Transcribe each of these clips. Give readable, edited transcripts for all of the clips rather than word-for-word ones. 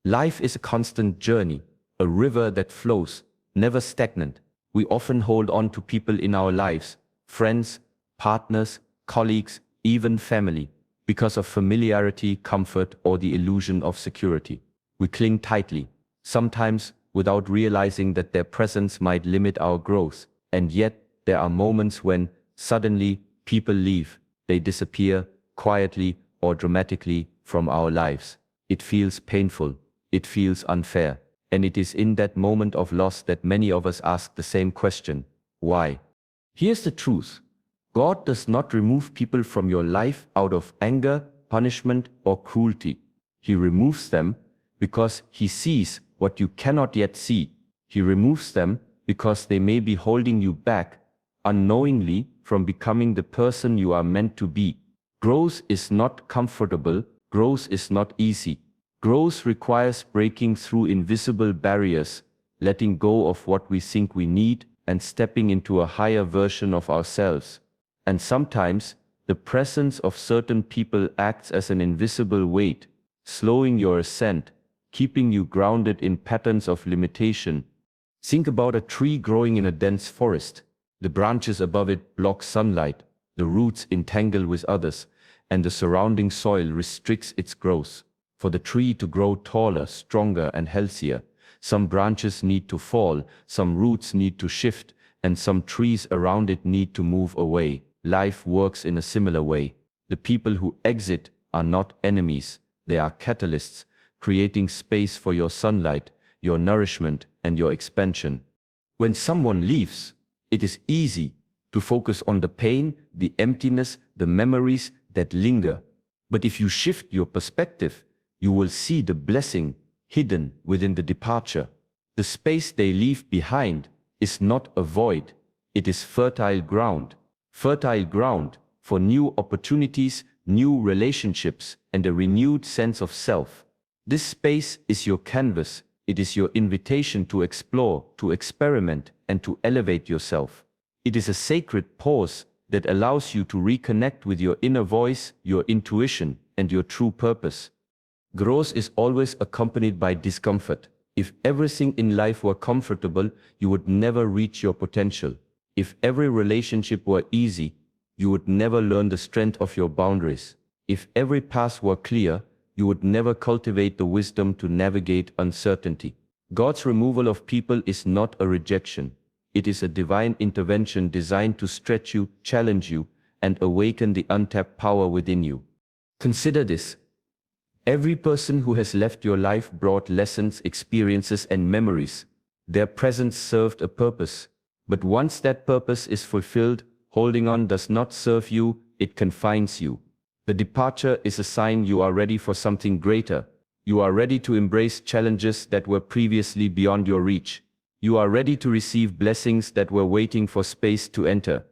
Life is a constant journey, a river that flows, never stagnant. We often hold on to people in our lives, friends, partners, colleagues, even family, because of familiarity, comfort, or the illusion of security. We cling tightly, sometimes without realizing that their presence might limit our growth. And yet, there are moments when, suddenly, people leave. They disappear, quietly or dramatically, from our lives. It feels painful. It feels unfair. And it is in that moment of loss that many of us ask the same question: why? Here's the truth. God does not remove people from your life out of anger, punishment, or cruelty. He removes them because He sees what you cannot yet see. He removes them because they may be holding you back, unknowingly, from becoming the person you are meant to be. Growth is not comfortable. Growth is not easy. Growth requires breaking through invisible barriers, letting go of what we think we need, and stepping into a higher version of ourselves. And sometimes, the presence of certain people acts as an invisible weight, slowing your ascent, keeping you grounded in patterns of limitation. Think about a tree growing in a dense forest. The branches above it block sunlight, the roots entangle with others, and the surrounding soil restricts its growth. For the tree to grow taller, stronger, and healthier, some branches need to fall, some roots need to shift, and some trees around it need to move away. Life works in a similar way. The people who exit are not enemies, they are catalysts, creating space for your sunlight, your nourishment, and your expansion. When someone leaves, it is easy to focus on the pain, the emptiness, the memories that linger. But if you shift your perspective, you will see the blessing hidden within the departure. The space they leave behind is not a void, it is fertile ground for new opportunities, new relationships, and a renewed sense of self. This space is your canvas, it is your invitation to explore, to experiment, and to elevate yourself. It is a sacred pause that allows you to reconnect with your inner voice, your intuition, and your true purpose. Growth is always accompanied by discomfort. If everything in life were comfortable, you would never reach your potential. If every relationship were easy, you would never learn the strength of your boundaries. If every path were clear, you would never cultivate the wisdom to navigate uncertainty. God's removal of people is not a rejection. It is a divine intervention designed to stretch you, challenge you, and awaken the untapped power within you. Consider this. Every person who has left your life brought lessons, experiences, and memories. Their presence served a purpose. But once that purpose is fulfilled, holding on does not serve you, it confines you. The departure is a sign you are ready for something greater. You are ready to embrace challenges that were previously beyond your reach. You are ready to receive blessings that were waiting for space to enter.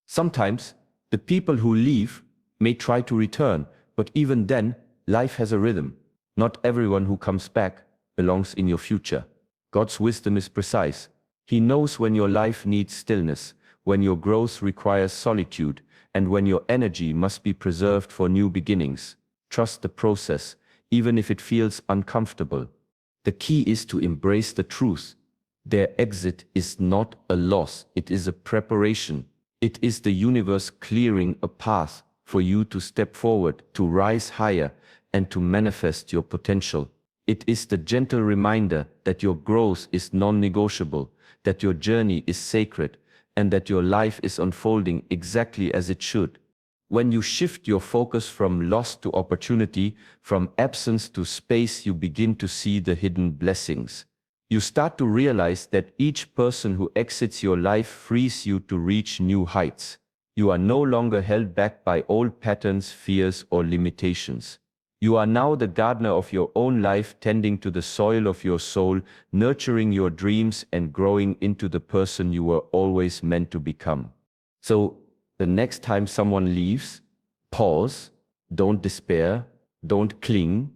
Sometimes, the people who leave may try to return, but even then, life has a rhythm. Not everyone who comes back belongs in your future. God's wisdom is precise. He knows when your life needs stillness, when your growth requires solitude, and when your energy must be preserved for new beginnings. Trust the process, even if it feels uncomfortable. The key is to embrace the truth. Their exit is not a loss, it is a preparation. It is the universe clearing a path for you to step forward, to rise higher, and to manifest your potential. It is the gentle reminder that your growth is non-negotiable, that your journey is sacred, and that your life is unfolding exactly as it should. When you shift your focus from loss to opportunity, from absence to space, you begin to see the hidden blessings. You start to realize that each person who exits your life frees you to reach new heights. You are no longer held back by old patterns, fears, or limitations. You are now the gardener of your own life, tending to the soil of your soul, nurturing your dreams, and growing into the person you were always meant to become. So, the next time someone leaves, pause, don't despair, don't cling,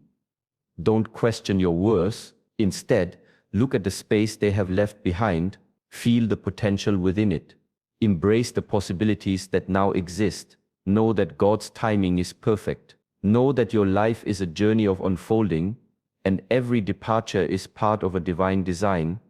don't question your worth. Instead, look at the space they have left behind, feel the potential within it. Embrace the possibilities that now exist. Know that God's timing is perfect. Know that your life is a journey of unfolding, and every departure is part of a divine design.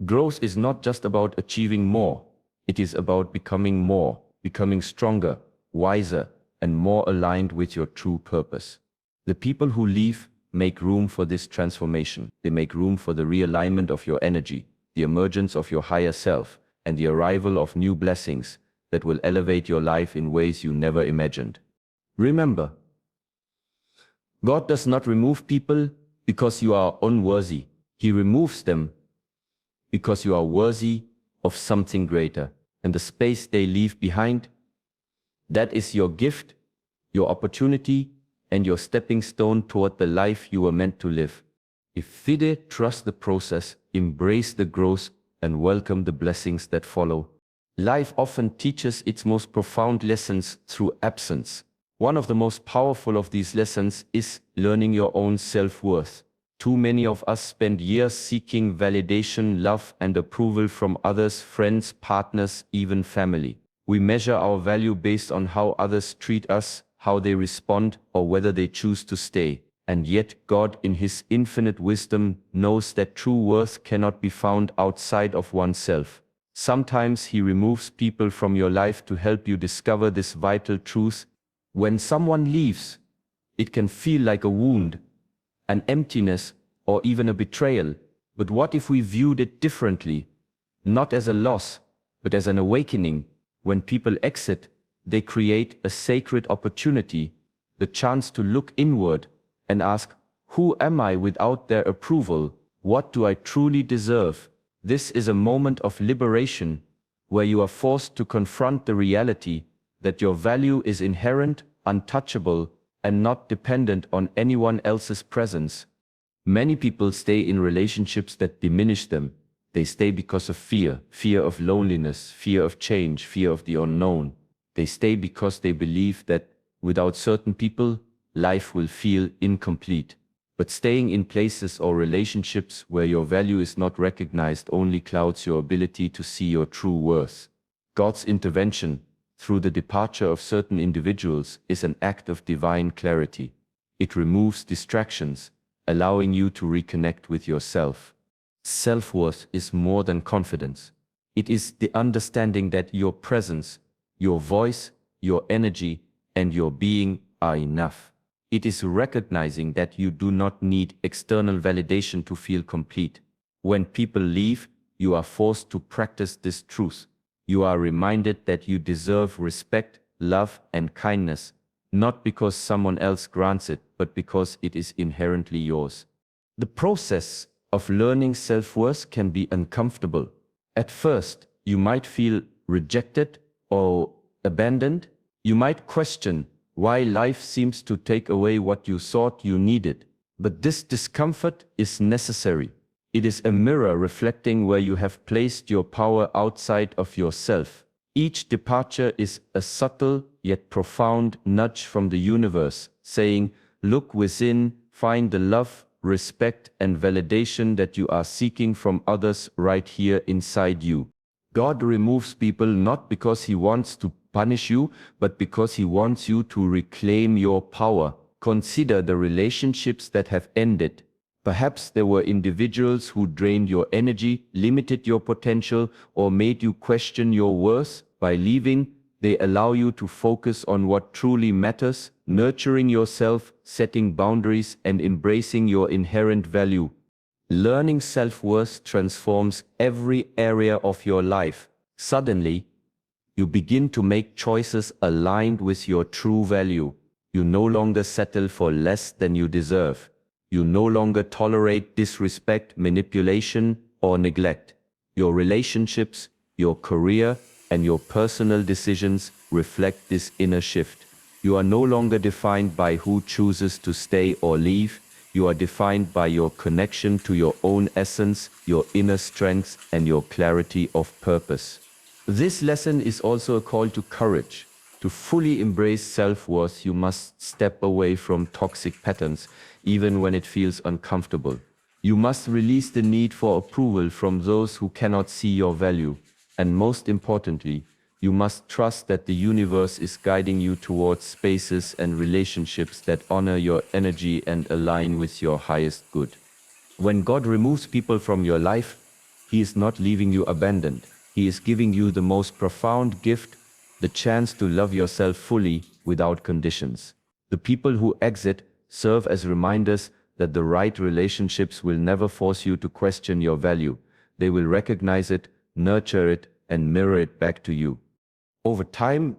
Growth is not just about achieving more, it is about becoming more, becoming stronger, wiser, and more aligned with your true purpose. The people who leave make room for this transformation. They make room for the realignment of your energy, the emergence of your higher self, and the arrival of new blessings that will elevate your life in ways you never imagined. Remember, God does not remove people because you are unworthy. He removes them because you are worthy of something greater. And the space they leave behind, that is your gift, your opportunity, and your stepping stone toward the life you were meant to live. If we trust the process, embrace the growth, and welcome the blessings that follow. Life often teaches its most profound lessons through absence. One of the most powerful of these lessons is learning your own self-worth. Too many of us spend years seeking validation, love, and approval from others, friends, partners, even family. We measure our value based on how others treat us, how they respond, or whether they choose to stay. And yet God, in His infinite wisdom, knows that true worth cannot be found outside of oneself. Sometimes He removes people from your life to help you discover this vital truth. When someone leaves, it can feel like a wound, an emptiness, or even a betrayal. But what if we viewed it differently? Not as a loss, but as an awakening. When people exit, they create a sacred opportunity, the chance to look inward and ask, who am I without their approval? What do I truly deserve? This is a moment of liberation, where you are forced to confront the reality that your value is inherent, untouchable, and not dependent on anyone else's presence. Many people stay in relationships that diminish them. They stay because of fear, fear of loneliness, fear of change, fear of the unknown. They stay because they believe that without certain people, life will feel incomplete. But staying in places or relationships where your value is not recognized only clouds your ability to see your true worth. God's intervention, through the departure of certain individuals, is an act of divine clarity. It removes distractions, allowing you to reconnect with yourself. Self-worth is more than confidence. It is the understanding that your presence, your voice, your energy, and your being are enough. It is recognizing that you do not need external validation to feel complete. When people leave, you are forced to practice this truth. You are reminded that you deserve respect, love, and kindness, not because someone else grants it, but because it is inherently yours. The process of learning self-worth can be uncomfortable. At first, you might feel rejected or abandoned. You might question why life seems to take away what you thought you needed. But this discomfort is necessary. It is a mirror reflecting where you have placed your power outside of yourself. Each departure is a subtle yet profound nudge from the universe, saying, look within, find the love, respect, and validation that you are seeking from others right here inside you. God removes people not because He wants to punish you, but because He wants you to reclaim your power. Consider the relationships that have ended. Perhaps there were individuals who drained your energy, limited your potential, or made you question your worth. By leaving, they allow you to focus on what truly matters, nurturing yourself, setting boundaries, and embracing your inherent value. Learning self-worth transforms every area of your life. Suddenly, you begin to make choices aligned with your true value. You no longer settle for less than you deserve. You no longer tolerate disrespect, manipulation, or neglect. Your relationships, your career, and your personal decisions reflect this inner shift. You are no longer defined by who chooses to stay or leave. You are defined by your connection to your own essence, your inner strength, and your clarity of purpose. This lesson is also a call to courage. To fully embrace self-worth, you must step away from toxic patterns, even when it feels uncomfortable. You must release the need for approval from those who cannot see your value. And most importantly, you must trust that the universe is guiding you towards spaces and relationships that honor your energy and align with your highest good. When God removes people from your life, He is not leaving you abandoned. He is giving you the most profound gift, the chance to love yourself fully without conditions. The people who exit serve as reminders that the right relationships will never force you to question your value. They will recognize it, nurture it, and mirror it back to you. Over time,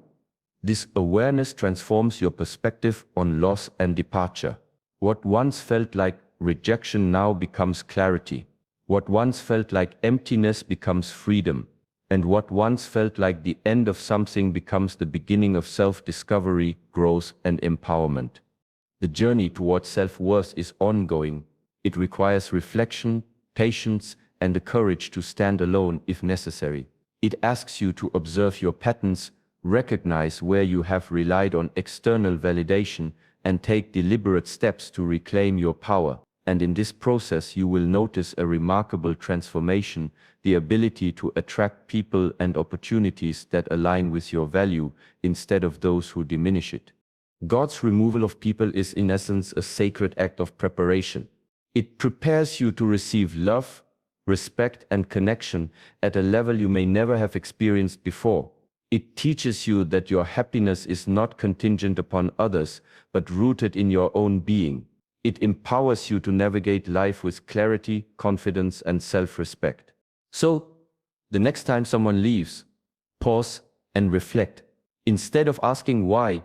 this awareness transforms your perspective on loss and departure. What once felt like rejection now becomes clarity. What once felt like emptiness becomes freedom. And what once felt like the end of something becomes the beginning of self-discovery, growth, and empowerment. The journey towards self-worth is ongoing. It requires reflection, patience, and the courage to stand alone if necessary. It asks you to observe your patterns, recognize where you have relied on external validation, and take deliberate steps to reclaim your power. And in this process you will notice a remarkable transformation, the ability to attract people and opportunities that align with your value instead of those who diminish it. God's removal of people is in essence a sacred act of preparation. It prepares you to receive love, respect, and connection at a level you may never have experienced before. It teaches you that your happiness is not contingent upon others, but rooted in your own being. It empowers you to navigate life with clarity, confidence, and self-respect. So, the next time someone leaves, pause and reflect. Instead of asking why,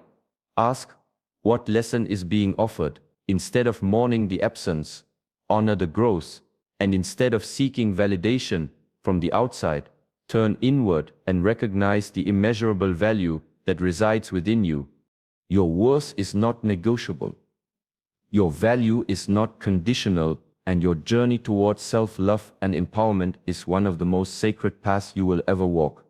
ask what lesson is being offered. Instead of mourning the absence, honor the growth. And instead of seeking validation from the outside, turn inward and recognize the immeasurable value that resides within you. Your worth is not negotiable. Your value is not conditional, and your journey towards self-love and empowerment is one of the most sacred paths you will ever walk.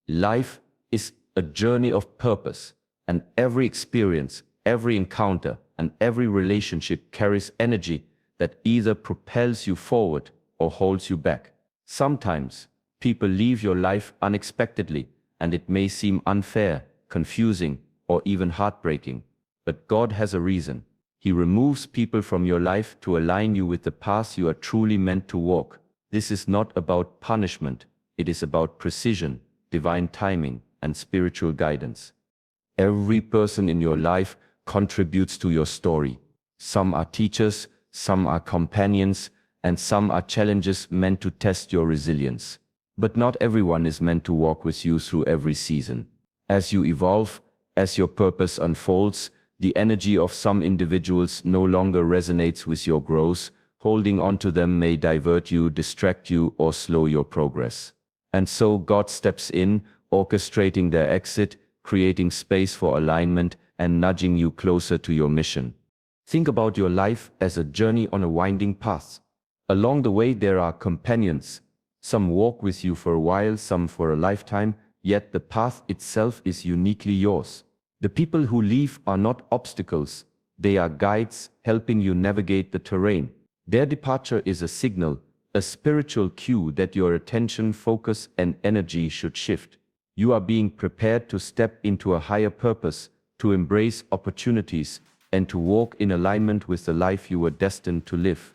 Life is a journey of purpose, and every experience, every encounter, and every relationship carries energy that either propels you forward or holds you back. Sometimes, people leave your life unexpectedly, and it may seem unfair, confusing, or even heartbreaking. But God has a reason. He removes people from your life to align you with the path you are truly meant to walk. This is not about punishment. It is about precision, divine timing, and spiritual guidance. Every person in your life contributes to your story. Some are teachers, some are companions, and some are challenges meant to test your resilience. But not everyone is meant to walk with you through every season. As you evolve, as your purpose unfolds, the energy of some individuals no longer resonates with your growth. Holding on to them may divert you, distract you, or slow your progress. And so God steps in, orchestrating their exit, creating space for alignment, and nudging you closer to your mission. Think about your life as a journey on a winding path. Along the way there are companions. Some walk with you for a while, some for a lifetime, yet the path itself is uniquely yours. The people who leave are not obstacles, they are guides helping you navigate the terrain. Their departure is a signal, a spiritual cue that your attention, focus, and energy should shift. You are being prepared to step into a higher purpose, to embrace opportunities, and to walk in alignment with the life you were destined to live.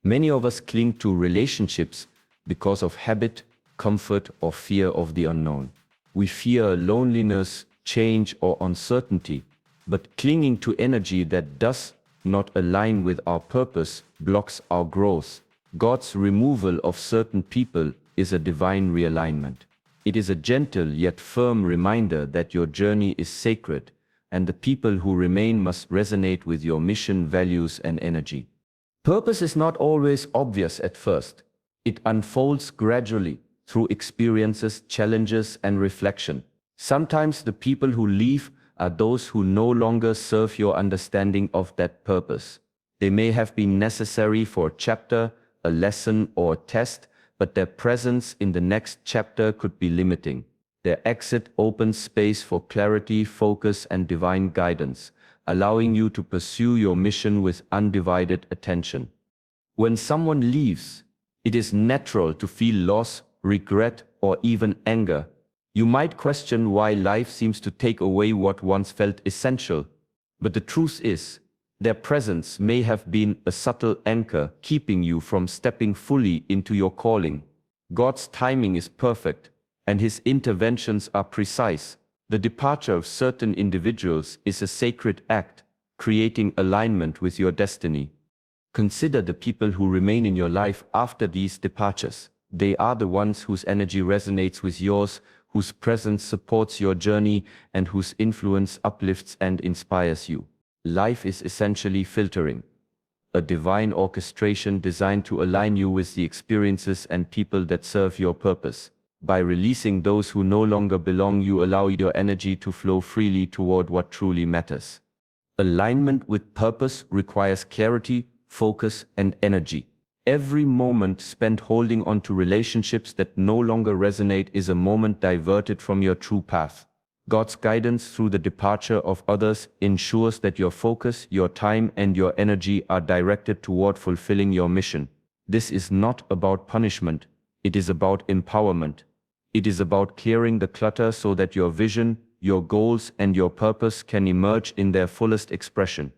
Many of us cling to relationships because of habit, comfort, or fear of the unknown. We fear loneliness, change, or uncertainty, but clinging to energy that does not align with our purpose blocks our growth. God's removal of certain people is a divine realignment. It is a gentle yet firm reminder that your journey is sacred, and the people who remain must resonate with your mission, values, and energy. Purpose is not always obvious at first. It unfolds gradually through experiences, challenges, and reflection. Sometimes the people who leave are those who no longer serve your understanding of that purpose. They may have been necessary for a chapter, a lesson, or a test, but their presence in the next chapter could be limiting. Their exit opens space for clarity, focus, and divine guidance, allowing you to pursue your mission with undivided attention. When someone leaves, it is natural to feel loss, regret, or even anger. You might question why life seems to take away what once felt essential. But the truth is, Their presence may have been a subtle anchor keeping you from stepping fully into your calling. God's timing is perfect, and His interventions are precise. The departure of certain individuals is a sacred act, creating alignment with your destiny. Consider the people who remain in your life after these departures. They are the ones whose energy resonates with yours, whose presence supports your journey, and whose influence uplifts and inspires you. Life is essentially filtering, a divine orchestration designed to align you with the experiences and people that serve your purpose. By releasing those who no longer belong, you allow your energy to flow freely toward what truly matters. Alignment with purpose requires clarity, focus, and energy. Every moment spent holding on to relationships that no longer resonate is a moment diverted from your true path. God's guidance through the departure of others ensures that your focus, your time, and your energy are directed toward fulfilling your mission. This is not about punishment. It is about empowerment. It is about clearing the clutter so that your vision, your goals, and your purpose can emerge in their fullest expression.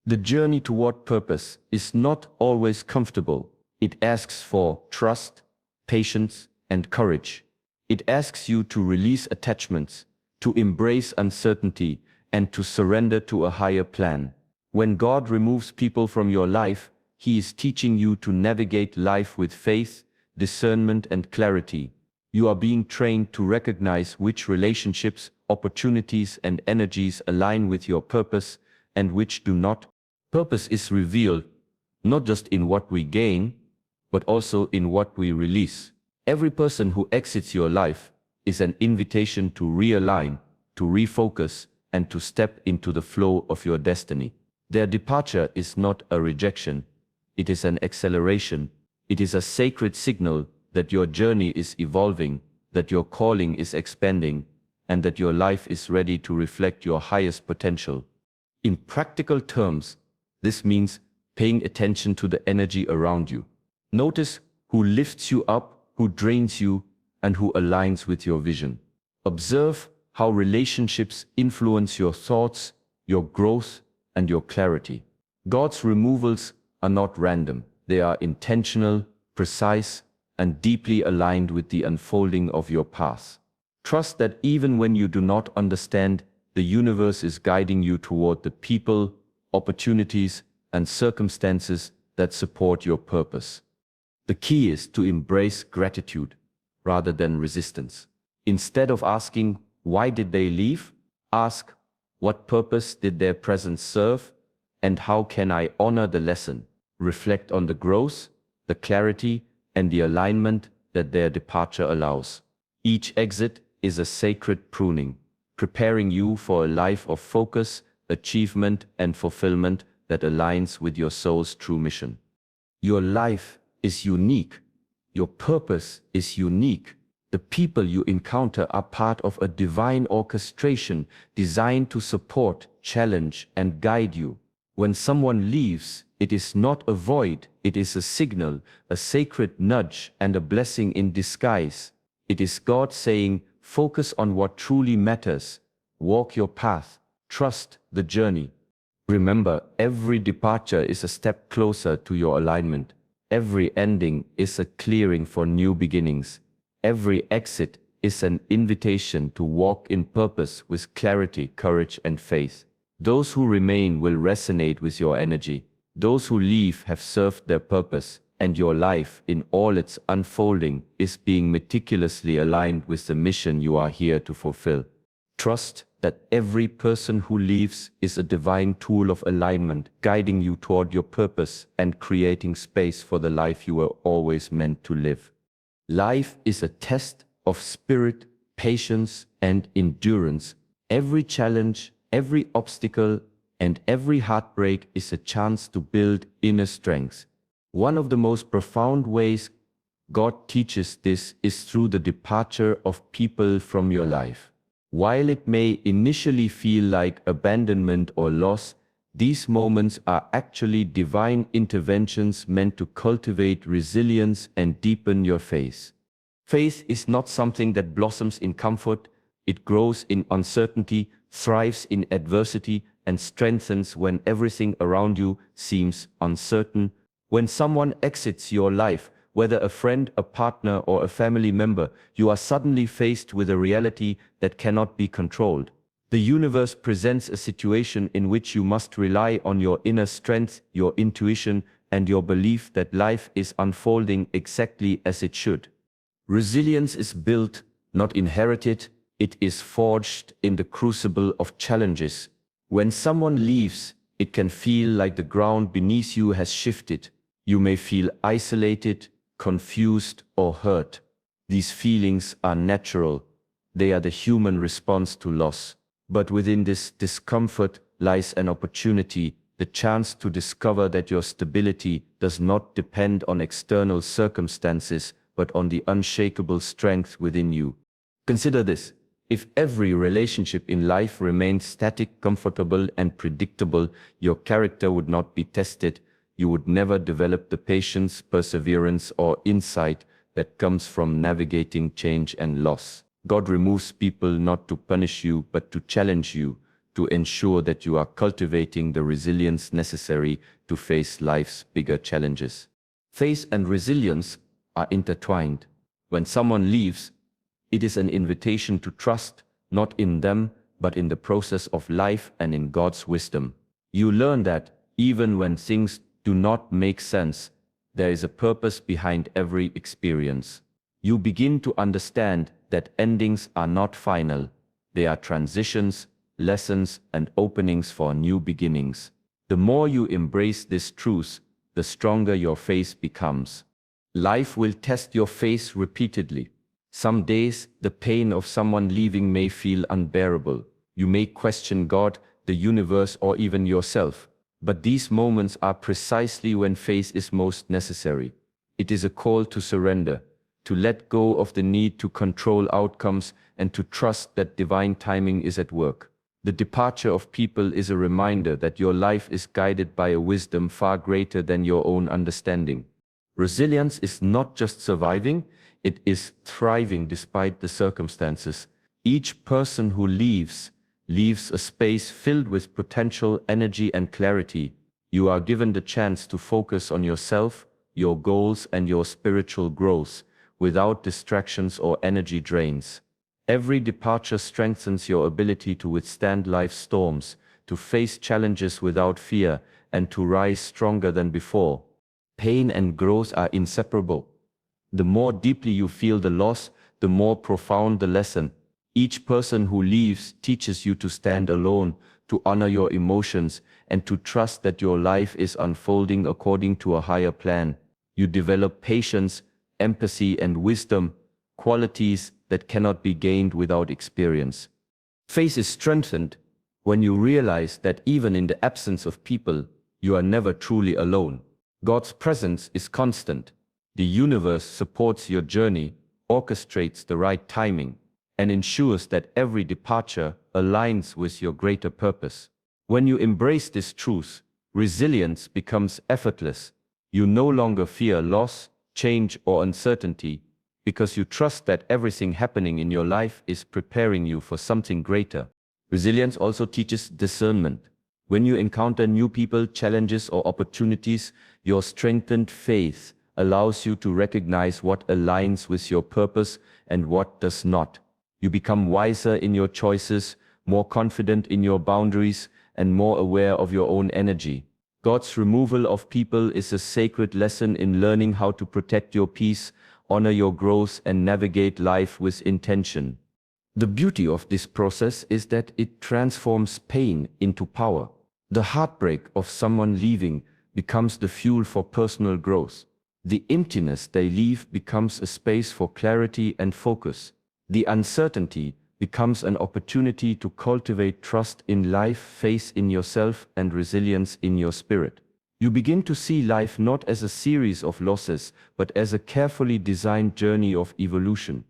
The journey toward purpose is not always comfortable. It asks for trust, patience, and courage. It asks you to release attachments, to embrace uncertainty, and to surrender to a higher plan. When God removes people from your life, He is teaching you to navigate life with faith, discernment, and clarity. You are being trained to recognize which relationships, opportunities, and energies align with your purpose and which do not. Purpose is revealed not just in what we gain, but also in what we release. Every person who exits your life is an invitation to realign, to refocus, and to step into the flow of your destiny. Their departure is not a rejection, it is an acceleration. It is a sacred signal that your journey is evolving, that your calling is expanding, and that your life is ready to reflect your highest potential. In practical terms, this means paying attention to the energy around you. Notice who lifts you up, who drains you, and who aligns with your vision. Observe how relationships influence your thoughts, your growth, and your clarity. God's removals are not random. They are intentional, precise, and deeply aligned with the unfolding of your path. Trust that even when you do not understand, the universe is guiding you toward the people, opportunities, and circumstances that support your purpose. The key is to embrace gratitude rather than resistance. Instead of asking, why did they leave? Ask, what purpose did their presence serve? And how can I honor the lesson? Reflect on the growth, the clarity, and the alignment that their departure allows. Each exit is a sacred pruning, preparing you for a life of focus, achievement, and fulfillment that aligns with your soul's true mission. Your life is unique. Your purpose is unique. The people you encounter are part of a divine orchestration designed to support, challenge, and guide you. When someone leaves, it is not a void, it is a signal, a sacred nudge, and a blessing in disguise. It is God saying, focus on what truly matters, walk your path, trust the journey. Remember, every departure is a step closer to your alignment. Every ending is a clearing for new beginnings. Every exit is an invitation to walk in purpose with clarity, courage, and faith. Those who remain will resonate with your energy. Those who leave have served their purpose, and your life, in all its unfolding, is being meticulously aligned with the mission you are here to fulfill. Trust that every person who leaves is a divine tool of alignment, guiding you toward your purpose and creating space for the life you were always meant to live. Life is a test of spirit, patience, and endurance. Every challenge, every obstacle, and every heartbreak is a chance to build inner strength. One of the most profound ways God teaches this is through the departure of people from your life. While it may initially feel like abandonment or loss, these moments are actually divine interventions meant to cultivate resilience and deepen your faith. Faith is not something that blossoms in comfort, it grows in uncertainty, thrives in adversity, and strengthens when everything around you seems uncertain. When someone exits your life, whether a friend, a partner, or a family member, you are suddenly faced with a reality that cannot be controlled. The universe presents a situation in which you must rely on your inner strength, your intuition, and your belief that life is unfolding exactly as it should. Resilience is built, not inherited. It is forged in the crucible of challenges. When someone leaves, it can feel like the ground beneath you has shifted. You may feel isolated, confused, or hurt. These feelings are natural. They are the human response to loss. But within this discomfort lies an opportunity, the chance to discover that your stability does not depend on external circumstances, but on the unshakable strength within you. Consider this. If every relationship in life remained static, comfortable, and predictable, your character would not be tested. You would never develop the patience, perseverance, or insight that comes from navigating change and loss. God removes people not to punish you, but to challenge you, to ensure that you are cultivating the resilience necessary to face life's bigger challenges. Faith and resilience are intertwined. When someone leaves, it is an invitation to trust, not in them, but in the process of life and in God's wisdom. You learn that, even when things do not make sense, there is a purpose behind every experience. You begin to understand that endings are not final. They are transitions, lessons, and openings for new beginnings. The more you embrace this truth, the stronger your faith becomes. Life will test your faith repeatedly. Some days, the pain of someone leaving may feel unbearable. You may question God, the universe, or even yourself. But these moments are precisely when faith is most necessary. It is a call to surrender, to let go of the need to control outcomes and to trust that divine timing is at work. The departure of people is a reminder that your life is guided by a wisdom far greater than your own understanding. Resilience is not just surviving, it is thriving despite the circumstances. Each person who leaves a space filled with potential, energy, and clarity. You are given the chance to focus on yourself, your goals, and your spiritual growth, without distractions or energy drains. Every departure strengthens your ability to withstand life's storms, to face challenges without fear, and to rise stronger than before. Pain and growth are inseparable. The more deeply you feel the loss, the more profound the lesson. Each person who leaves teaches you to stand alone, to honor your emotions, and to trust that your life is unfolding according to a higher plan. You develop patience, empathy, and wisdom, qualities that cannot be gained without experience. Faith is strengthened when you realize that even in the absence of people, you are never truly alone. God's presence is constant. The universe supports your journey, orchestrates the right timing, and ensures that every departure aligns with your greater purpose. When you embrace this truth, resilience becomes effortless. You no longer fear loss, change, or uncertainty, because you trust that everything happening in your life is preparing you for something greater. Resilience also teaches discernment. When you encounter new people, challenges, or opportunities, your strengthened faith allows you to recognize what aligns with your purpose and what does not. You become wiser in your choices, more confident in your boundaries, and more aware of your own energy. God's removal of people is a sacred lesson in learning how to protect your peace, honor your growth, and navigate life with intention. The beauty of this process is that it transforms pain into power. The heartbreak of someone leaving becomes the fuel for personal growth. The emptiness they leave becomes a space for clarity and focus. The uncertainty becomes an opportunity to cultivate trust in life, faith in yourself, and resilience in your spirit. You begin to see life not as a series of losses, but as a carefully designed journey of evolution.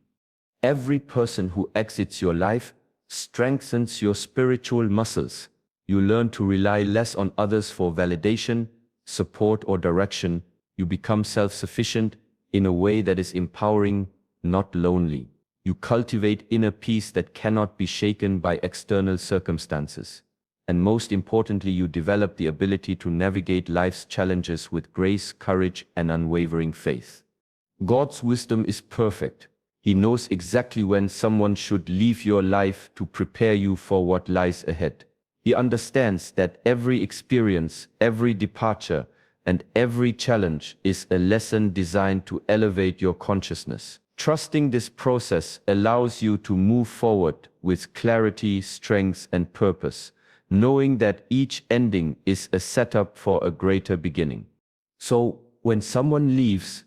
Every person who exits your life strengthens your spiritual muscles. You learn to rely less on others for validation, support, or direction. You become self-sufficient in a way that is empowering, not lonely. You cultivate inner peace that cannot be shaken by external circumstances. And most importantly, you develop the ability to navigate life's challenges with grace, courage, and unwavering faith. God's wisdom is perfect. He knows exactly when someone should leave your life to prepare you for what lies ahead. He understands that every experience, every departure, and every challenge is a lesson designed to elevate your consciousness. Trusting this process allows you to move forward with clarity, strength, and purpose, knowing that each ending is a setup for a greater beginning. So, when someone leaves,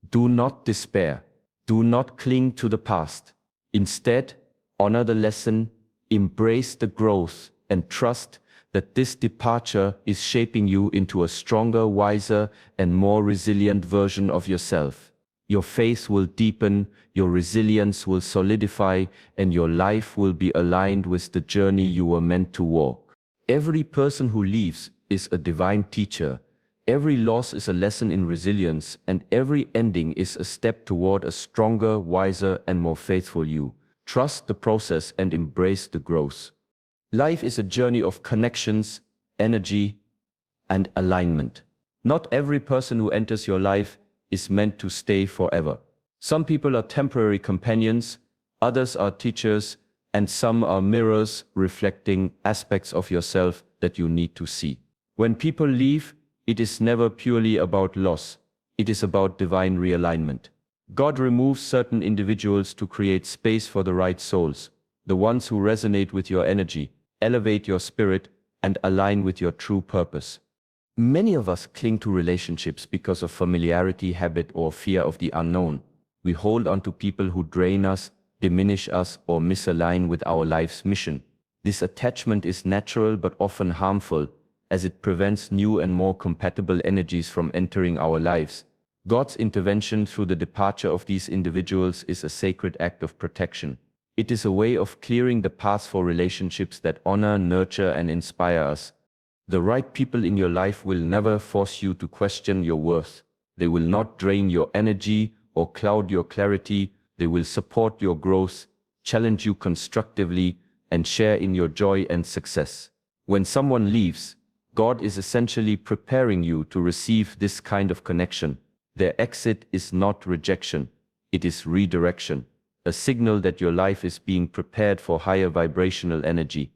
do not despair. Do not cling to the past. Instead, honor the lesson, embrace the growth, and trust that this departure is shaping you into a stronger, wiser, and more resilient version of yourself. Your faith will deepen, your resilience will solidify, and your life will be aligned with the journey you were meant to walk. Every person who leaves is a divine teacher. Every loss is a lesson in resilience, and every ending is a step toward a stronger, wiser, and more faithful you. Trust the process and embrace the growth. Life is a journey of connections, energy, and alignment. Not every person who enters your life is meant to stay forever. Some people are temporary companions, others are teachers, and some are mirrors reflecting aspects of yourself that you need to see. When people leave, it is never purely about loss. It is about divine realignment. God removes certain individuals to create space for the right souls, the ones who resonate with your energy, elevate your spirit, and align with your true purpose. Many of us cling to relationships because of familiarity, habit, or fear of the unknown. We hold on to people who drain us, diminish us, or misalign with our life's mission. This attachment is natural but often harmful, as it prevents new and more compatible energies from entering our lives. God's intervention through the departure of these individuals is a sacred act of protection. It is a way of clearing the path for relationships that honor, nurture, and inspire us. The right people in your life will never force you to question your worth. They will not drain your energy or cloud your clarity. They will support your growth, challenge you constructively, and share in your joy and success. When someone leaves, God is essentially preparing you to receive this kind of connection. Their exit is not rejection, it is redirection, a signal that your life is being prepared for higher vibrational energy.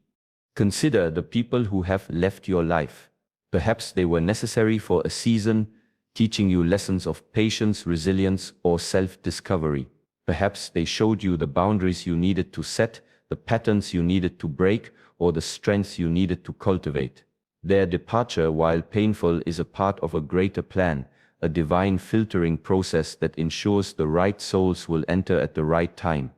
Consider the people who have left your life. Perhaps they were necessary for a season, teaching you lessons of patience, resilience, or self-discovery. Perhaps they showed you the boundaries you needed to set, the patterns you needed to break, or the strengths you needed to cultivate. Their departure, while painful, is a part of a greater plan, a divine filtering process that ensures the right souls will enter at the right time.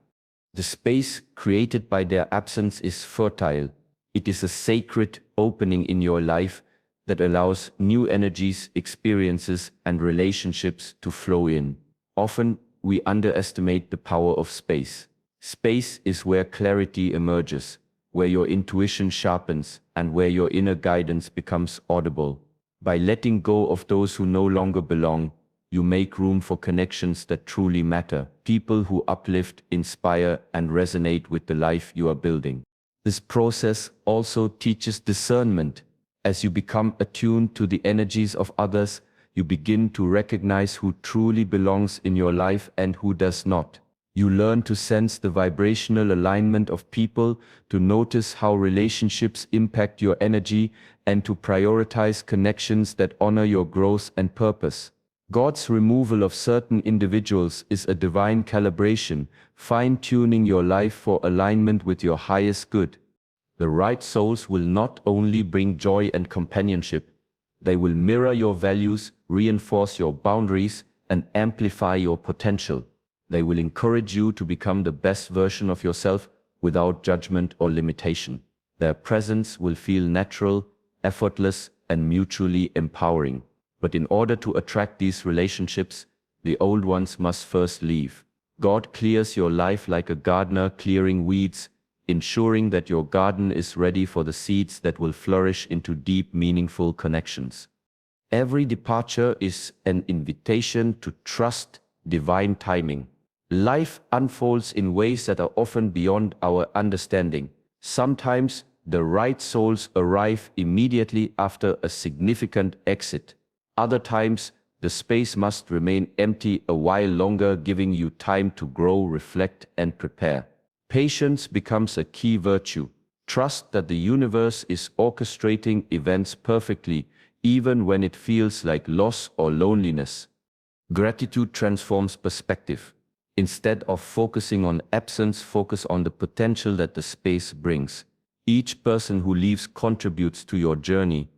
The space created by their absence is fertile. It is a sacred opening in your life that allows new energies, experiences, and relationships to flow in. Often, we underestimate the power of space. Space is where clarity emerges, where your intuition sharpens, and where your inner guidance becomes audible. By letting go of those who no longer belong, you make room for connections that truly matter, people who uplift, inspire, and resonate with the life you are building. This process also teaches discernment. As you become attuned to the energies of others, you begin to recognize who truly belongs in your life and who does not. You learn to sense the vibrational alignment of people, to notice how relationships impact your energy, and to prioritize connections that honor your growth and purpose. God's removal of certain individuals is a divine calibration, fine-tuning your life for alignment with your highest good. The right souls will not only bring joy and companionship, they will mirror your values, reinforce your boundaries, and amplify your potential. They will encourage you to become the best version of yourself without judgment or limitation. Their presence will feel natural, effortless, and mutually empowering. But in order to attract these relationships, the old ones must first leave. God clears your life like a gardener clearing weeds, ensuring that your garden is ready for the seeds that will flourish into deep, meaningful connections. Every departure is an invitation to trust divine timing. Life unfolds in ways that are often beyond our understanding. Sometimes the right souls arrive immediately after a significant exit. Other times, the space must remain empty a while longer, giving you time to grow, reflect, and prepare. Patience becomes a key virtue. Trust that the universe is orchestrating events perfectly, even when it feels like loss or loneliness. Gratitude transforms perspective. Instead of focusing on absence, focus on the potential that the space brings. Each person who leaves contributes to your journey,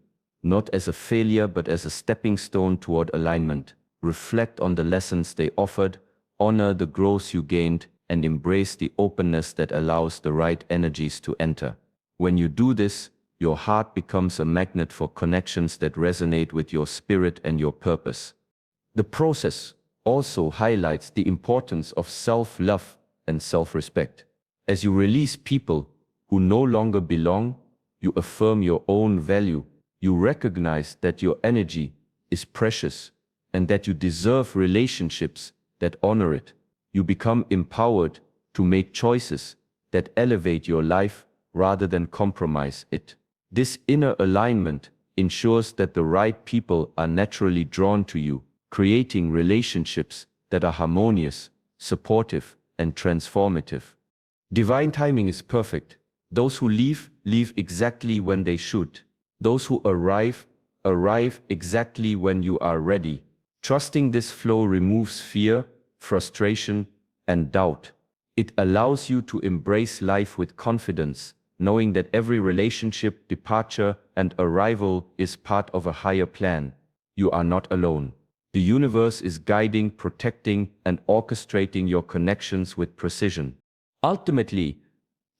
not as a failure but as a stepping stone toward alignment. Reflect on the lessons they offered, honor the growth you gained, and embrace the openness that allows the right energies to enter. When you do this, your heart becomes a magnet for connections that resonate with your spirit and your purpose. The process also highlights the importance of self-love and self-respect. As you release people who no longer belong, you affirm your own value. You recognize that your energy is precious and that you deserve relationships that honor it. You become empowered to make choices that elevate your life rather than compromise it. This inner alignment ensures that the right people are naturally drawn to you, creating relationships that are harmonious, supportive, and transformative. Divine timing is perfect. Those who leave, leave exactly when they should. Those who arrive, arrive exactly when you are ready. Trusting this flow removes fear, frustration, and doubt. It allows you to embrace life with confidence, knowing that every relationship, departure, and arrival is part of a higher plan. You are not alone. The universe is guiding, protecting, and orchestrating your connections with precision. Ultimately,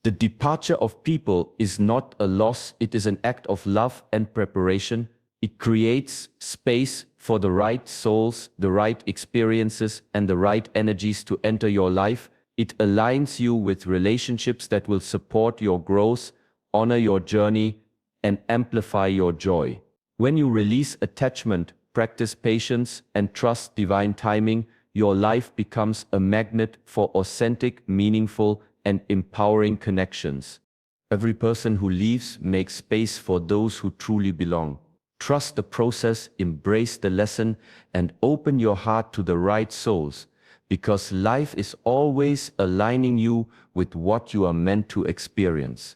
the departure of people is not a loss, it is an act of love and preparation. It creates space for the right souls, the right experiences, and the right energies to enter your life. It aligns you with relationships that will support your growth, honor your journey, and amplify your joy. When you release attachment, practice patience, and trust divine timing, your life becomes a magnet for authentic, meaningful, and empowering connections. Every person who leaves makes space for those who truly belong. Trust the process, embrace the lesson, and open your heart to the right souls, because life is always aligning you with what you are meant to experience.